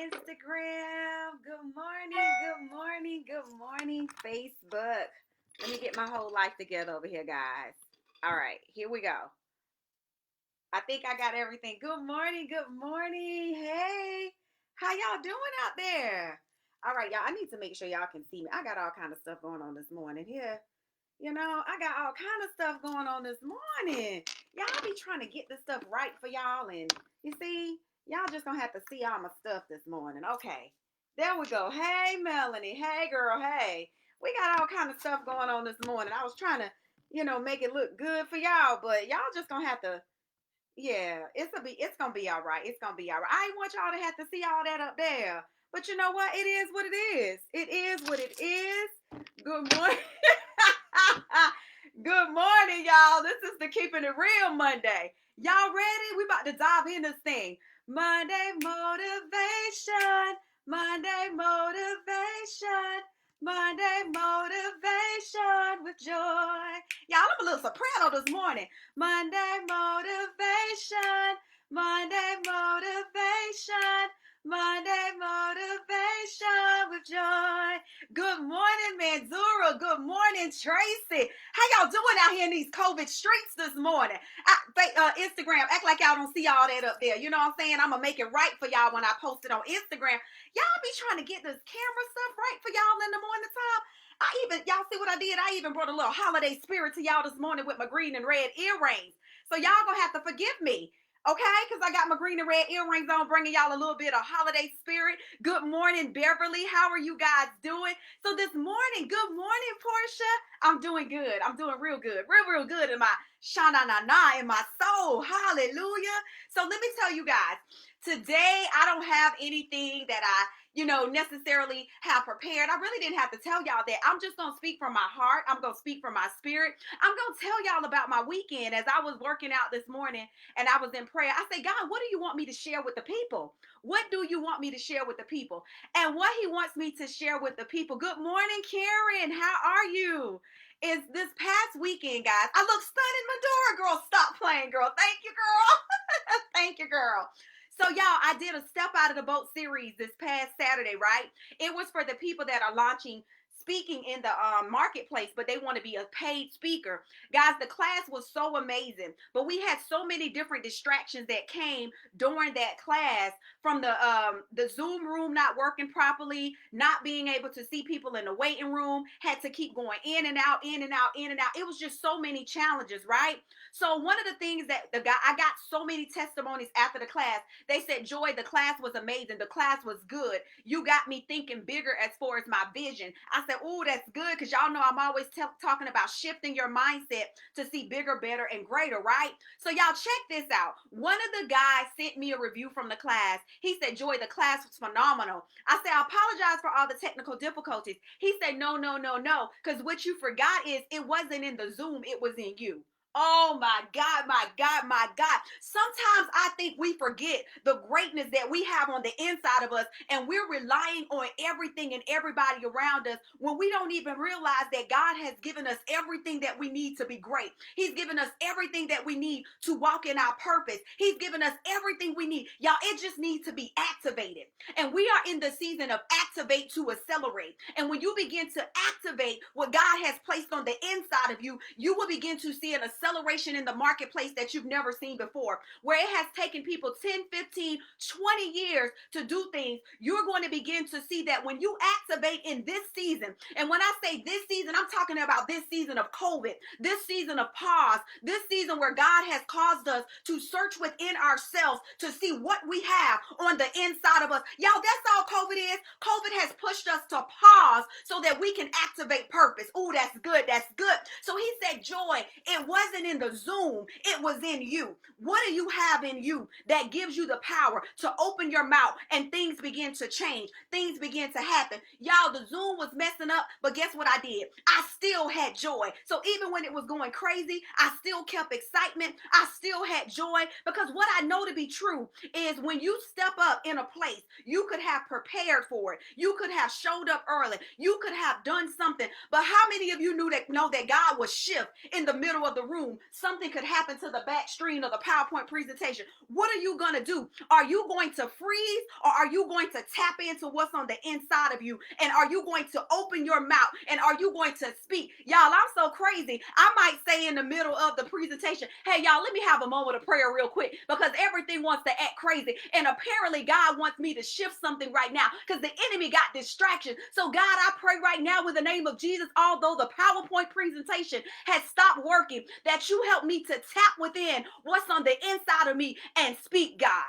Instagram. Good morning, Facebook. Let me get my whole life together over here, guys. All right, here we go. I think I got everything. Good morning. Hey, how y'all doing out there? All right, y'all. I need to make sure y'all can see me. I got all kind of stuff going on this morning here. I got all kind of stuff going on this morning. Y'all be trying to get this stuff right for y'all, and you see, y'all just gonna have to see all my stuff this morning. Okay, there we go. Hey, Melanie. Hey, girl. Hey, we got all kind of stuff going on this morning. I was trying to, make it look good for y'all, but y'all just gonna have to. Yeah, it's gonna be all right. It's gonna be all right. I ain't want y'all to have to see all that up there. But you know what? It is what it is. It is what it is. Good morning. Good morning, y'all. This is the Keeping It Real Monday. Y'all ready? We about to dive in this thing. Monday motivation. Monday motivation. Monday motivation with joy. Y'all, I'm a little soprano this morning. Monday motivation. Monday motivation. Monday motivation with joy. Good morning, Manzura. Good morning, Tracy. How y'all doing out here in these COVID streets this morning? Instagram, act like y'all don't see all that up there. You know what I'm saying? I'm going to make it right for y'all when I post it on Instagram. Y'all be trying to get this camera stuff right for y'all in the morning time. Y'all see what I did? I even brought a little holiday spirit to y'all this morning with my green and red earrings. So y'all going to have to forgive me. Okay, because I got my green and red earrings on, bringing y'all a little bit of holiday spirit. Good morning, Beverly. How are you guys doing? So this morning, good morning, Portia. I'm doing good. I'm doing real good. Real good in my sha-na-na-na in my soul. Hallelujah. So let me tell you guys, today I don't have anything that I necessarily have prepared. I really didn't have to tell y'all that. I'm just going to speak from my heart. I'm going to speak from my spirit. I'm going to tell y'all about my weekend. As I was working out this morning and I was in prayer, I said, God, what do you want me to share with the people? What do you want me to share with the people? And what he wants me to share with the people. Good morning, Karen. How are you? Is this past weekend, guys. I look stunning. Medora, girl. Stop playing, girl. Thank you, girl. Thank you, girl. So, y'all, I did a Step Out of the Boat series this past Saturday, right? It was for the people that are launching speaking in the marketplace, but they want to be a paid speaker. Guys, the class was so amazing, but we had so many different distractions that came during that class, from the Zoom room not working properly, not being able to see people in the waiting room, had to keep going in and out, in and out, in and out. It was just so many challenges, right? So one of the things that I got so many testimonies after the class. They said, Joy, the class was amazing. The class was good. You got me thinking bigger as far as my vision. I said, oh, that's good, because y'all know I'm always talking about shifting your mindset to see bigger, better, and greater, right? So y'all check this out. One of the guys sent me a review from the class. He said, Joy, the class was phenomenal. I said, I apologize for all the technical difficulties. He said, no, because what you forgot is it wasn't in the Zoom, it was in you. Oh my God, my God, my God. Sometimes I think we forget the greatness that we have on the inside of us, and we're relying on everything and everybody around us when we don't even realize that God has given us everything that we need to be great. He's given us everything that we need to walk in our purpose. He's given us everything we need. Y'all, it just needs to be activated. And we are in the season of activate to accelerate. And when you begin to activate what God has placed on the inside of you, you will begin to see an acceleration in the marketplace that you've never seen before, where it has taken people 10, 15, 20 years to do things. You're going to begin to see that when you activate in this season. And when I say this season, I'm talking about this season of COVID, this season of pause, this season where God has caused us to search within ourselves to see what we have on the inside of us. Y'all, that's all COVID is. COVID has pushed us to pause so that we can activate purpose. Oh, that's good. That's good. So he said, Joy, it wasn't in the Zoom, it was in you. What do you have in you that gives you the power to open your mouth and things begin to change? Things begin to happen. Y'all, the Zoom was messing up, but guess what I did? I still had joy. So even when it was going crazy, I still kept excitement. I still had joy, because what I know to be true is when you step up in a place, you could have prepared for it. You could have showed up early. You could have done something. But how many of you know that God will shift in the middle of the room room, something could happen to the back screen of the PowerPoint presentation. What are you going to do? Are you going to freeze, or are you going to tap into what's on the inside of you? And are you going to open your mouth, and are you going to speak? Y'all, I'm so crazy. I might say in the middle of the presentation, hey, y'all, let me have a moment of prayer real quick, because everything wants to act crazy. And apparently God wants me to shift something right now because the enemy got distraction. So God, I pray right now in the name of Jesus, although the PowerPoint presentation has stopped working, that you help me to tap within what's on the inside of me and speak, God.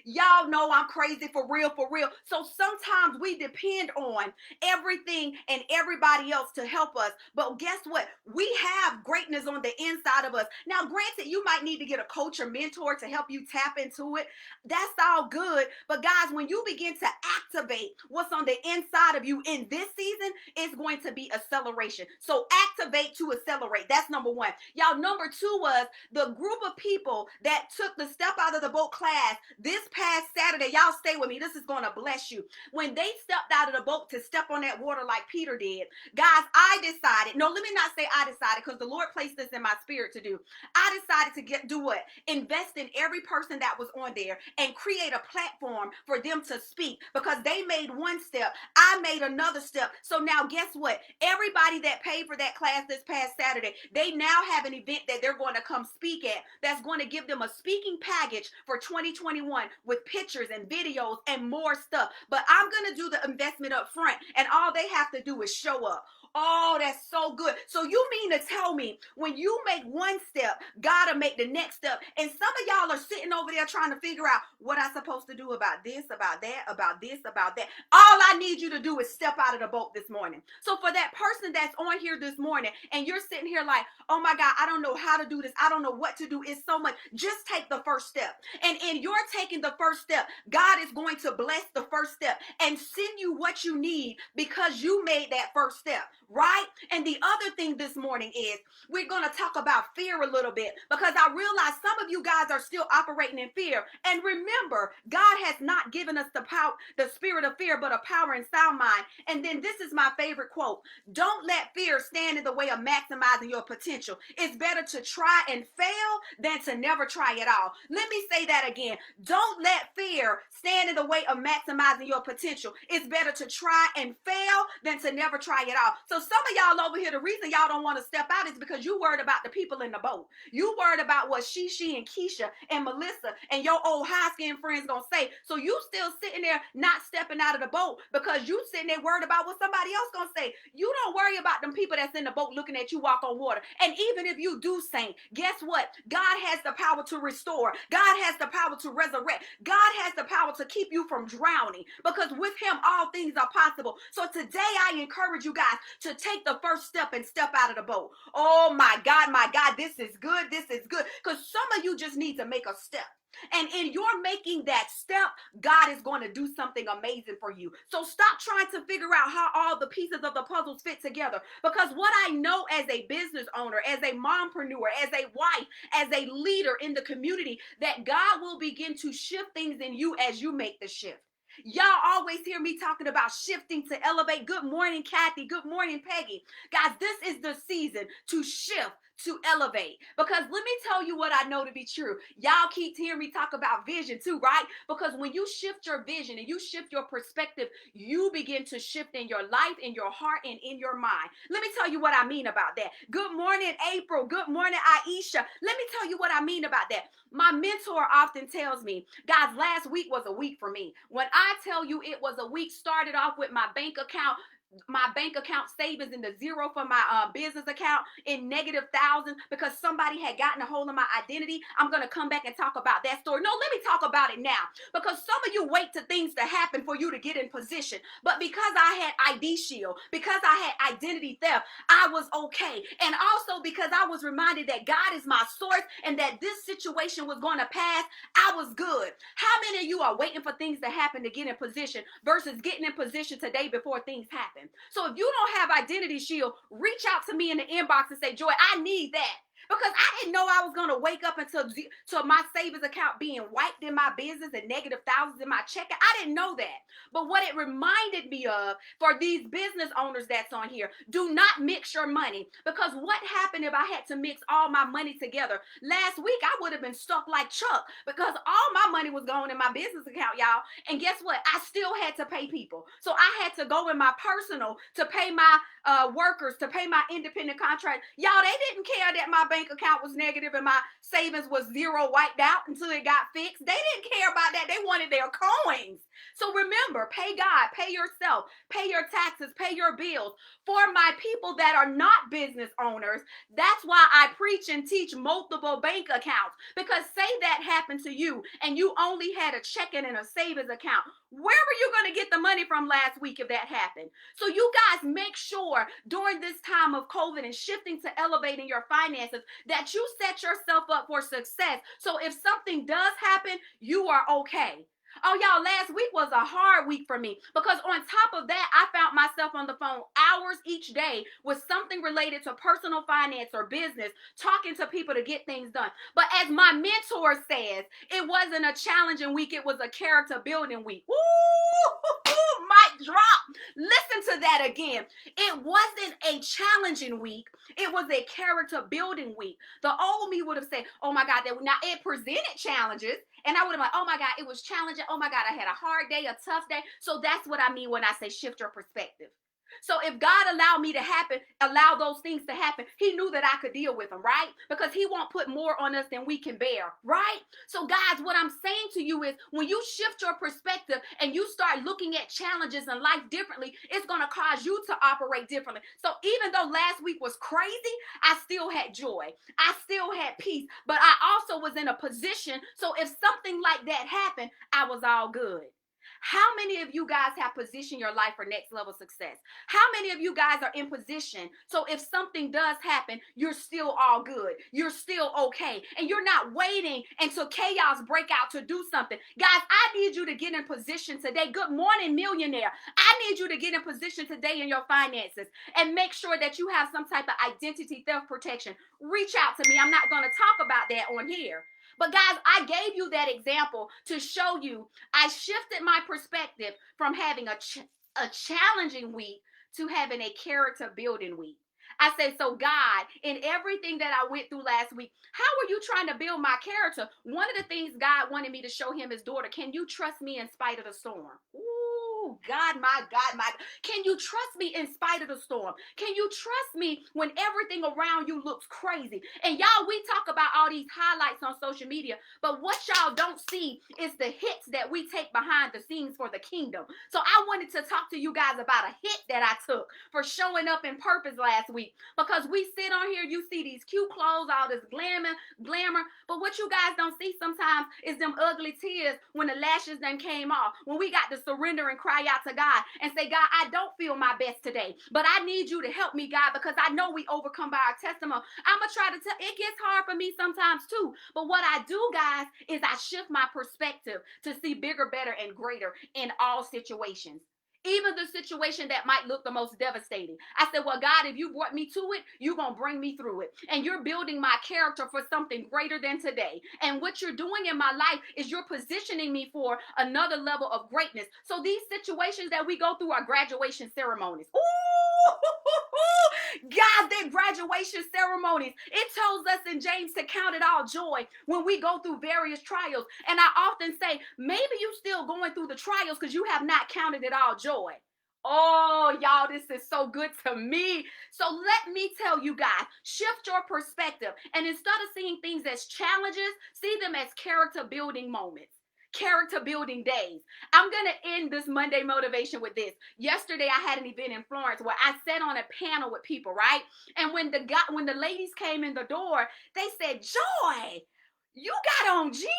Y'all know I'm crazy for real, for real. So sometimes we depend on everything and everybody else to help us. But guess what? We have greatness on the inside of us. Now, granted, you might need to get a coach or mentor to help you tap into it. That's all good. But guys, when you begin to activate what's on the inside of you in this season, it's going to be acceleration. So activate to accelerate. That's number one. Y'all, number two was the group of people that took the Step Out of the Boat class this past Saturday. Y'all stay with me. This is going to bless you. When they stepped out of the boat to step on that water like Peter did, guys, I decided, no, let me not say I decided, because the Lord placed this in my spirit to do. I decided to do what? Invest in every person that was on there and create a platform for them to speak, because they made one step. I made another step. So now guess what? Everybody that paid for that class this past Saturday, they now have an event that they're going to come speak at that's going to give them a speaking package for 2021 with pictures and videos and more stuff. But I'm going to do the investment up front, and all they have to do is show up. Oh, that's so good. So you mean to tell me when you make one step, God will make the next step? And some of y'all are sitting over there trying to figure out what I'm supposed to do about this, about that, about this, about that. All I need you to do is step out of the boat this morning. So for that person that's on here this morning and you're sitting here like, oh my God, I don't know how to do this. I don't know what to do. It's so much. Just take the first step. And in your taking the first step, God is going to bless the first step and send you what you need because you made that first step. Right? And the other thing this morning is we're going to talk about fear a little bit, because I realize some of you guys are still operating in fear. And remember, God has not given us the power, the spirit of fear, but a power and sound mind. And then this is my favorite quote. Don't let fear stand in the way of maximizing your potential. It's better to try and fail than to never try at all. Let me say that again. Don't let fear stand in the way of maximizing your potential. It's better to try and fail than to never try at all. So some of y'all over here, the reason y'all don't want to step out is because you worried about the people in the boat. You worried about what she and Keisha and Melissa and your old high skin friends gonna say. So you still sitting there not stepping out of the boat because you sitting there worried about what somebody else gonna say. You don't worry about them people that's in the boat looking at you walk on water. And even if you do sink, guess what? God has the power to restore. God has the power to resurrect. God has the power to keep you from drowning, because with him all things are possible. So today I encourage you guys to take the first step and step out of the boat. Oh my God, this is good. This is good. Because some of you just need to make a step. And in your making that step, God is going to do something amazing for you. So stop trying to figure out how all the pieces of the puzzles fit together. Because what I know as a business owner, as a mompreneur, as a wife, as a leader in the community, that God will begin to shift things in you as you make the shift. Y'all always hear me talking about shifting to elevate. Good morning, Kathy. Good morning, Peggy. Guys, this is the season to shift, to elevate. Because let me tell you what I know to be true. Y'all keep hearing me talk about vision too, right? Because when you shift your vision and you shift your perspective, you begin to shift in your life, in your heart, and in your mind. Let me tell you what I mean about that. Good morning, April. Good morning, Aisha. Let me tell you what I mean about that. My mentor often tells me, guys, last week was a week for me. When I tell you it was a week, started off with my bank account savings in the zero for my business account in negative thousands because somebody had gotten a hold of my identity. I'm going to come back and talk about that story. No, let me talk about it now, because some of you wait to things to happen for you to get in position. But because I had ID shield, because I had identity theft, I was okay. And also because I was reminded that God is my source and that this situation was going to pass, I was good. How many of you are waiting for things to happen to get in position versus getting in position today before things happen? So if you don't have identity shield, reach out to me in the inbox and say, Joy, I need that. because I didn't know I was going to wake up to my savings account being wiped in my business and negative thousands in my checking. I didn't know that. But what it reminded me of for these business owners that's on here, do not mix your money, because what happened if I had to mix all my money together? Last week, I would have been stuck like Chuck because all my money was going in my business account, y'all. And guess what? I still had to pay people. So I had to go in my personal to pay my workers, to pay my independent contract. Y'all, they didn't care that my bank account was negative and my savings was zero wiped out until it got fixed. They didn't care about that. They wanted their coins. So remember, pay God, pay yourself, pay your taxes, pay your bills. For my people that are not business owners, that's why I preach and teach multiple bank accounts. Because say that happened to you and you only had a checking and a savings account. Where were you going to get the money from last week if that happened? So you guys make sure during this time of COVID and shifting to elevating your finances that you set yourself up for success. So if something does happen, you are okay. Oh, y'all, last week was a hard week for me because on top of that, I found myself on the phone hours each day with something related to personal finance or business, talking to people to get things done. But as my mentor says, it wasn't a challenging week. It was a character building week. Ooh, mic drop. Listen to that again. It wasn't a challenging week. It was a character building week. The old me would have said, oh my God, now it presented challenges. And I would have been like, oh my God, it was challenging. Oh my God, I had a hard day, a tough day. So that's what I mean when I say shift your perspective. So if God allowed me to allow those things to happen, he knew that I could deal with them, right? Because he won't put more on us than we can bear, right? So guys, what I'm saying to you is when you shift your perspective and you start looking at challenges in life differently, it's going to cause you to operate differently. So even though last week was crazy, I still had joy. I still had peace, but I also was in a position. So if something like that happened, I was all good. How many of you guys have positioned your life for next level success? How many of you guys are in position so if something does happen, you're still all good, you're still okay, and you're not waiting until chaos break out to do something? Guys, I need you to get in position today. Good morning, millionaire. I need you to get in position today in your finances and make sure that you have some type of identity theft protection. Reach out to me. I'm not going to talk about that on here. But guys, I gave you that example to show you I shifted my perspective from having a challenging week to having a character building week. I said, so God, in everything that I went through last week, how are you trying to build my character? One of the things God wanted me to show him his daughter, can you trust me in spite of the storm? Ooh, God, my God, my God. Can you trust me in spite of the storm? Can you trust me when everything around you looks crazy? And y'all, we talk about all these highlights on social media, but what y'all don't see is the hits that we take behind the scenes for the kingdom. So I wanted to talk to you guys about a hit that I took for showing up in purpose last week. Because we sit on here, you see these cute clothes, all this glamour, but what you guys don't see sometimes is them ugly tears when the lashes then came off, when we got to surrender and cry out to God and say, God, I don't feel my best today, but I need you to help me, God, because I know we overcome by our testimony. I'm going to try to tell, it gets hard for me sometimes too, but what I do, guys, is I shift my perspective to see bigger, better, and greater in all situations. Even the situation that might look the most devastating. I said, well, God, if you brought me to it, you're going to bring me through it. And you're building my character for something greater than today. And what you're doing in my life is you're positioning me for another level of greatness. So these situations that we go through are graduation ceremonies. Ooh, God, they're graduation ceremonies. It tells us in James to count it all joy when we go through various trials. And I often say, maybe you're still going through the trials because you have not counted it all joy. Oh, y'all, this is so good to me. So let me tell you guys, shift your perspective. And instead of seeing things as challenges, see them as character building moments. Character building days. I'm going to end this Monday motivation with this. Yesterday, I had an event in Florence where I sat on a panel with people, right? And when the ladies came in the door, they said, Joy, you got on jeans?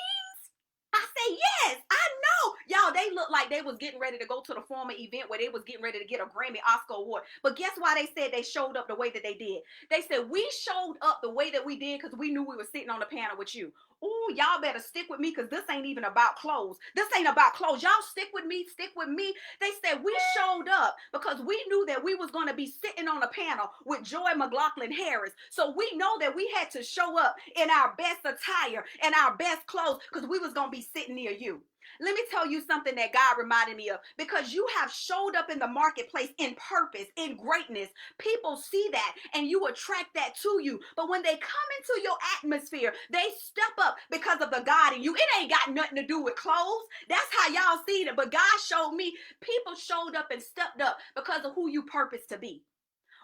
I said, yes, I know. Y'all, they looked like they was getting ready to go to the former event where they was getting ready to get a Grammy Oscar award. But guess why they said they showed up the way that they did? They said, we showed up the way that we did because we knew we were sitting on the panel with you. Ooh, y'all better stick with me because this ain't even about clothes. This ain't about clothes. Y'all stick with me, stick with me. They said we showed up because we knew that we was going to be sitting on a panel with Joy McLaughlin Harris. So we know that we had to show up in our best attire and our best clothes because we was going to be sitting near you. Let me tell you something that God reminded me of. Because you have showed up in the marketplace in purpose, in greatness. People see that and you attract that to you. But when they come into your atmosphere, they step up because of the God in you. It ain't got nothing to do with clothes. That's how y'all see it. But God showed me people showed up and stepped up because of who you purpose to be.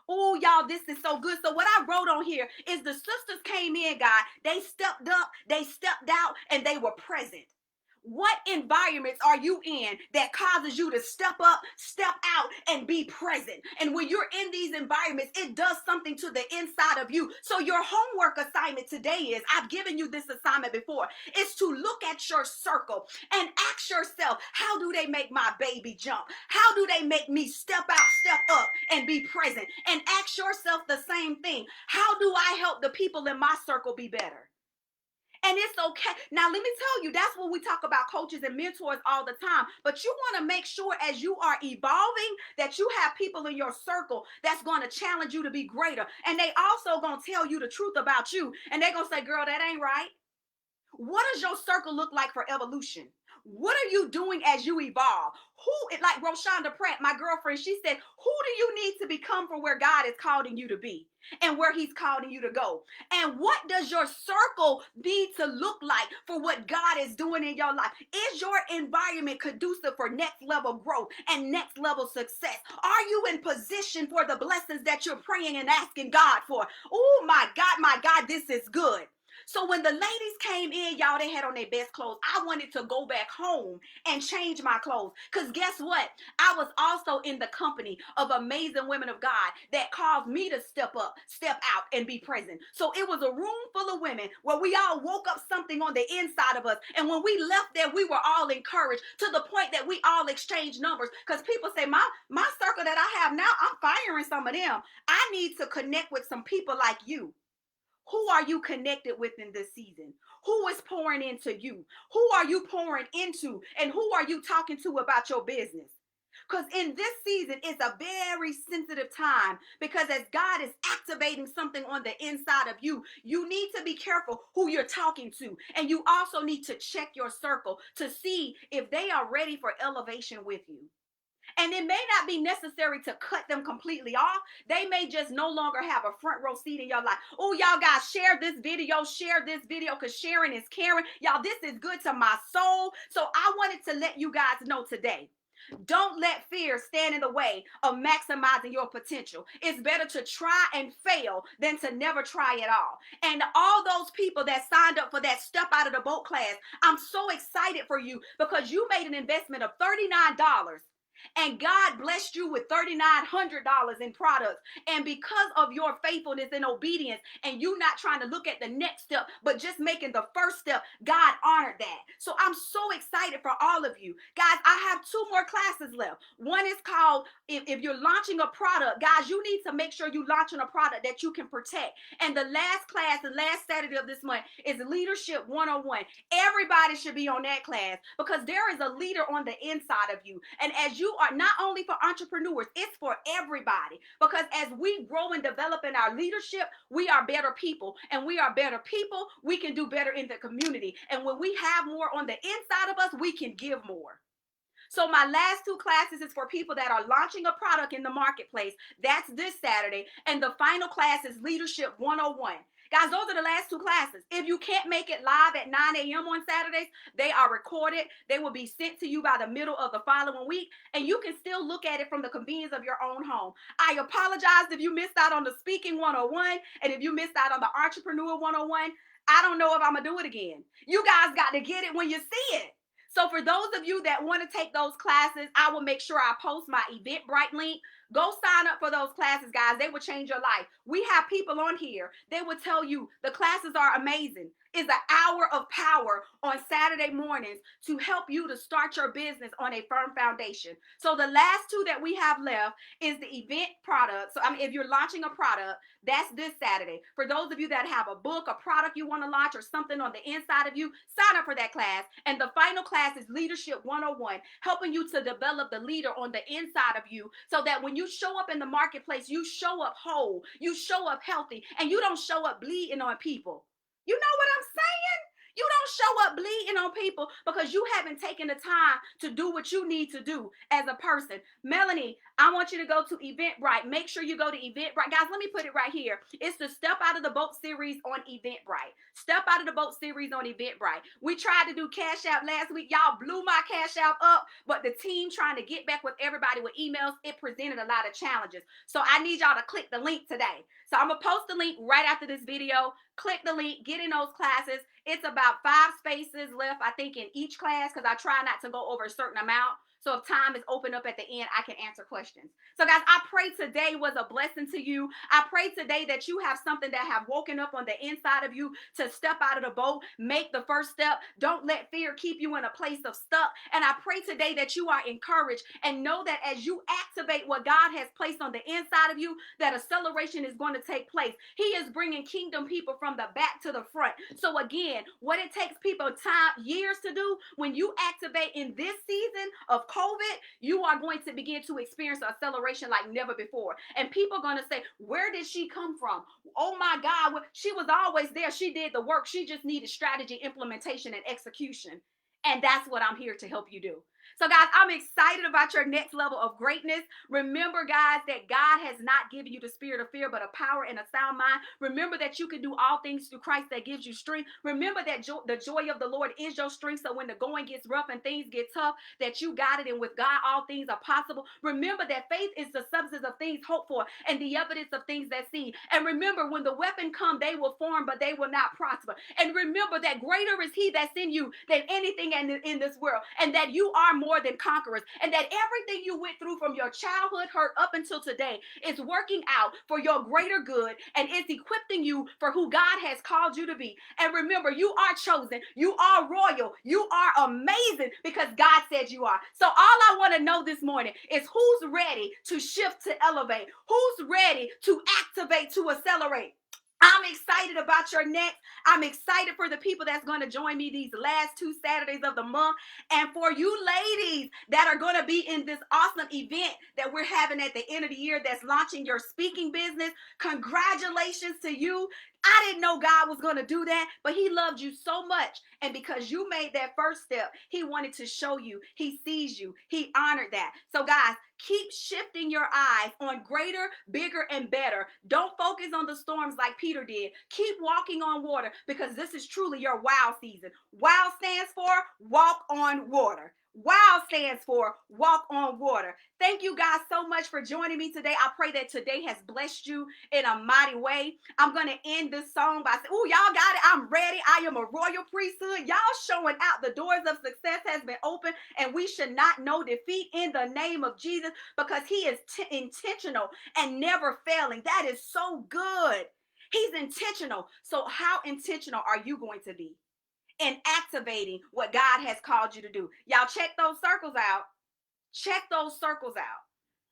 Oh, y'all, this is so good. So what I wrote on here is the sisters came in, God. They stepped up, they stepped out, and they were present. What environments are you in that causes you to step up, step out, and be present? And when you're in these environments, it does something to the inside of you. So your homework assignment today is, I've given you this assignment before, is to look at your circle and ask yourself, how do they make my baby jump? How do they make me step out, step up, and be present? And ask yourself the same thing. How do I help the people in my circle be better? And it's okay. Now, let me tell you, that's what we talk about coaches and mentors all the time. But you want to make sure as you are evolving that you have people in your circle that's going to challenge you to be greater. And they also going to tell you the truth about you. And they're going to say, girl, that ain't right. What does your circle look like for evolution? What are you doing as you evolve? Who, like Roshonda Pratt, my girlfriend, she said, who do you need to become for where God is calling you to be and where he's calling you to go? And what does your circle need to look like for what God is doing in your life? Is your environment conducive for next level growth and next level success? Are you in position for the blessings that you're praying and asking God for? Oh my God, this is good. So when the ladies came in, y'all, they had on their best clothes. I wanted to go back home and change my clothes. Because guess what? I was also in the company of amazing women of God that caused me to step up, step out, and be present. So it was a room full of women where we all woke up something on the inside of us. And when we left there, we were all encouraged to the point that we all exchanged numbers. Because people say, my circle that I have now, I'm firing some of them. I need to connect with some people like you. Who are you connected with in this season? Who is pouring into you? Who are you pouring into? And who are you talking to about your business? Because in this season, it's a very sensitive time because as God is activating something on the inside of you, you need to be careful who you're talking to. And you also need to check your circle to see if they are ready for elevation with you. And it may not be necessary to cut them completely off. They may just no longer have a front row seat in your life. Oh, y'all guys, share this video because sharing is caring. Y'all, this is good to my soul. So I wanted to let you guys know today. Don't let fear stand in the way of maximizing your potential. It's better to try and fail than to never try at all. And all those people that signed up for that Step Out of the Boat class, I'm so excited for you because you made an investment of $39. And God blessed you with $3,900 in products. And because of your faithfulness and obedience, and you not trying to look at the next step, but just making the first step, God honored that. So I'm so excited for all of you. Guys, I have 2 more classes left. One is called, if you're launching a product, guys, you need to make sure you're launching a product that you can protect. And the last class, the last Saturday of this month, is Leadership 101. Everybody should be on that class because there is a leader on the inside of you. And as you are not only for entrepreneurs, it's for everybody. Because as we grow and develop in our leadership, we are better people. And we are better people, we can do better in the community. And when we have more on the inside of us, we can give more. So my last 2 classes is for people that are launching a product in the marketplace. That's this Saturday. And the final class is Leadership 101. Guys, those are the last 2 classes. If you can't make it live at 9 a.m. on Saturdays, they are recorded. They will be sent to you by the middle of the following week, and you can still look at it from the convenience of your own home. I apologize if you missed out on the Speaking 101, and if you missed out on the Entrepreneur 101. I don't know if I'm going to do it again. You guys got to get it when you see it. So for those of you that want to take those classes, I will make sure I post my Eventbrite link. Go sign up for those classes, guys. They will change your life. We have people on here. They will tell you the classes are amazing. is an hour of power on Saturday mornings to help you to start your business on a firm foundation. So the last two that we have left is the event product. So if you're launching a product, that's this Saturday. For those of you that have a book, a product you want to launch, or something on the inside of you, sign up for that class. And the final class is Leadership 101, helping you to develop the leader on the inside of you so that when you show up in the marketplace, you show up whole, you show up healthy, and you don't show up bleeding on people. You know what I'm saying? You don't show up bleeding on people because you haven't taken the time to do what you need to do as a person. Melanie, I want you to go to Eventbrite. Make sure you go to Eventbrite. Guys, let me put it right here. It's the Step Out of the Boat series on Eventbrite. Step Out of the Boat series on Eventbrite. We tried to do Cash App last week. Y'all blew my Cash App up, but the team trying to get back with everybody with emails, it presented a lot of challenges. So I need y'all to click the link today. So I'm going to post the link right after this video. Click the link, get in those classes. It's about 5 spaces left, I think, in each class because I try not to go over a certain amount. So if time is open up at the end, I can answer questions. So guys, I pray today was a blessing to you. I pray today that you have something that have woken up on the inside of you to step out of the boat, make the first step. Don't let fear keep you in a place of stuck. And I pray today that you are encouraged and know that as you activate what God has placed on the inside of you, that acceleration is going to take place. He is bringing kingdom people from the back to the front. So again, what it takes people time, years to do, when you activate in this season of COVID, you are going to begin to experience acceleration like never before. And people are going to say, where did she come from? Oh my God, she was always there. She did the work. She just needed strategy, implementation, and execution. And that's what I'm here to help you do. So guys, I'm excited about your next level of greatness. Remember, guys, that God has not given you the spirit of fear, but a power and a sound mind. Remember that you can do all things through Christ that gives you strength. Remember that the joy of the Lord is your strength. So when the going gets rough and things get tough, that you got it. And with God, all things are possible. Remember that faith is the substance of things hoped for and the evidence of things that seen. And remember, when the weapon come, they will form, but they will not prosper. And remember that greater is he that's in you than anything in this world. And that you are more than conquerors, and that everything you went through from your childhood hurt up until today is working out for your greater good and is equipping you for who God has called you to be. And remember, you are chosen, you are royal, you are amazing because God said you are. So all I want to know this morning is who's ready to shift to elevate, who's ready to activate to accelerate. I'm excited about your next. I'm excited for the people that's going to join me these last 2 Saturdays of the month. And for you ladies that are going to be in this awesome event that we're having at the end of the year that's launching your speaking business, congratulations to you. I didn't know God was going to do that, but he loved you so much. And because you made that first step, he wanted to show you. He sees you. He honored that. So guys, keep shifting your eyes on greater, bigger, and better. Don't focus on the storms like Peter did. Keep walking on water because this is truly your wow season. Wow stands for walk on water. WOW stands for walk on water. Thank you guys so much for joining me today. I pray that today has blessed you in a mighty way. I'm going to end this song by saying, oh, y'all got it. I'm ready. I am a royal priesthood. Y'all showing out. The doors of success has been opened and we should not know defeat in the name of Jesus because he is intentional and never failing. That is so good. He's intentional. So how intentional are you going to be in activating what God has called you to do? Y'all check those circles out. Check those circles out.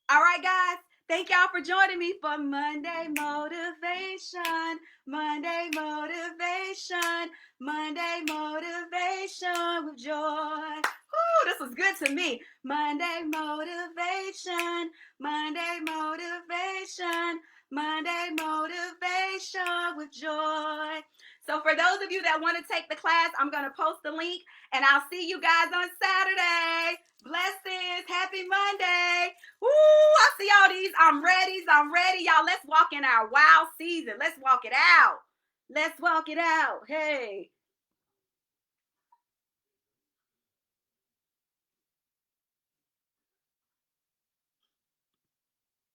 All right, guys. Thank y'all for joining me for Monday Motivation. Monday Motivation. Monday Motivation with joy. Woo, this was good to me. Monday Motivation. Monday Motivation. Monday Motivation with joy. So for those of you that want to take the class, I'm going to post the link and I'll see you guys on Saturday. Blessings. Happy Monday. Woo, I see all these. I'm ready. Y'all, let's walk in our wow season. Let's walk it out. Let's walk it out. Hey.